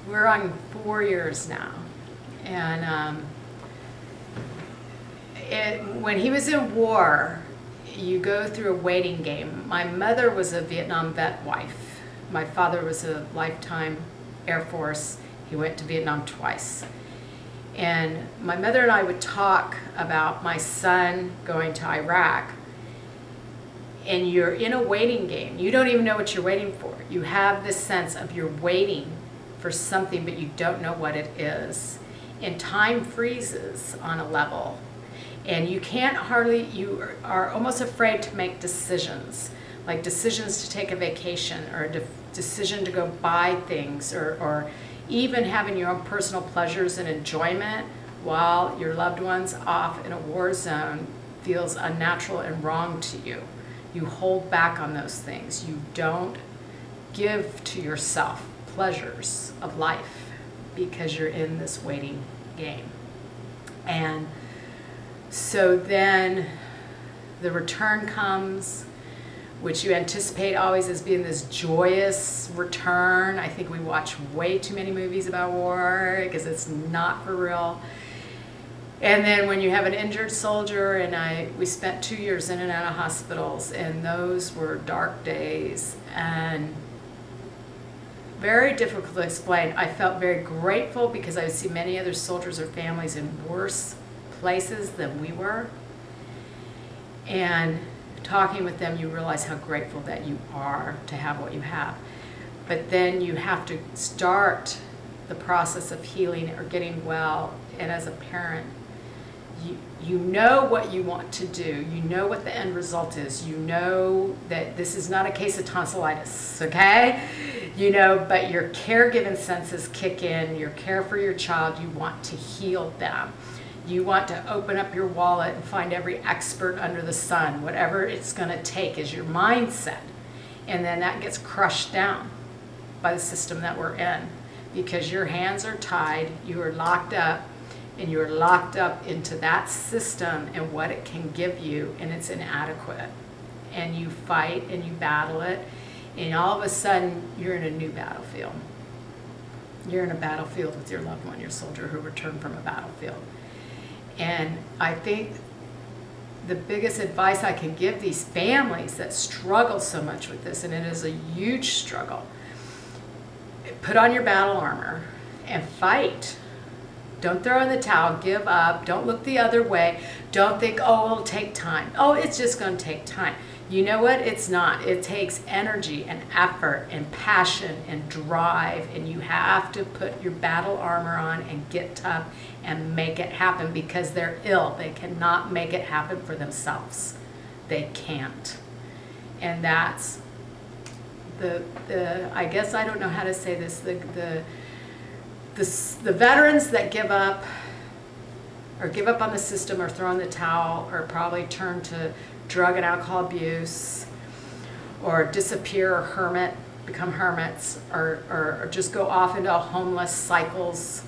we're on 4 years now, and when he was in war, you go through a waiting game. My mother was a Vietnam vet wife. My father was a lifetime Air Force. He went to Vietnam twice. And my mother and I would talk about my son going to Iraq, and you're in a waiting game. You don't even know what you're waiting for. You have this sense of you're waiting for something, but you don't know what it is. And time freezes on a level. And you you are almost afraid to make decisions, like decisions to take a vacation, or a decision to go buy things, or even having your own personal pleasures and enjoyment while your loved one's off in a war zone feels unnatural and wrong to you. You hold back on those things. You don't give to yourself pleasures of life because you're in this waiting game. And so then the return comes, which you anticipate always as being this joyous return. I think we watch way too many movies about war because it's not for real. And then when you have an injured soldier, and we spent 2 years in and out of hospitals, and those were dark days and very difficult to explain. I felt very grateful because I would see many other soldiers or families in worse places than we were. And talking with them, you realize how grateful that you are to have what you have. But then you have to start the process of healing or getting well. And as a parent, you know what you want to do. You know what the end result is. You know that this is not a case of tonsillitis, okay? You know, but your caregiving senses kick in. Your care for your child, you want to heal them. You want to open up your wallet and find every expert under the sun. Whatever it's going to take is your mindset. And then that gets crushed down by the system that we're in, because your hands are tied, you are locked up, and you're locked up into that system and what it can give you, and it's inadequate. And you fight and you battle it, and all of a sudden you're in a new battlefield. You're in a battlefield with your loved one, your soldier who returned from a battlefield. And I think the biggest advice I can give these families that struggle so much with this, and it is a huge struggle, put on your battle armor and fight. Don't throw in the towel, give up, don't look the other way, don't think, oh, it'll take time. Oh, it's just going to take time. You know what? It's not. It takes energy and effort and passion and drive, and you have to put your battle armor on and get tough and make it happen, because they're ill. They cannot make it happen for themselves. They can't. And that's I guess I don't know how to say this, the veterans that give up on the system or throw in the towel, or probably turn to drug and alcohol abuse, or disappear, or become hermits, or just go off into homeless cycles.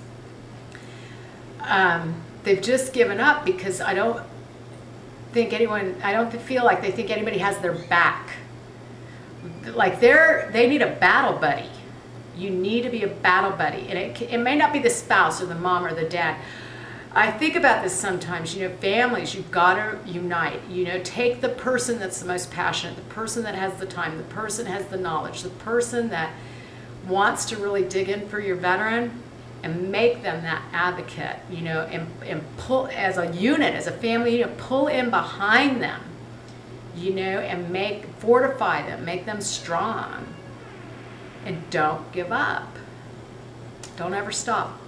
They've just given up because I don't feel like they think anybody has their back. Like they need a battle buddy. You need to be a battle buddy, and it may not be the spouse or the mom or the dad. I think about this sometimes, you know, families, you've got to unite, you know, take the person that's the most passionate, the person that has the time, the person that has the knowledge, the person that wants to really dig in for your veteran, and make them that advocate, you know, and pull as a unit, as a family, you know, pull in behind them, you know, and fortify them, make them strong, and don't give up. Don't ever stop.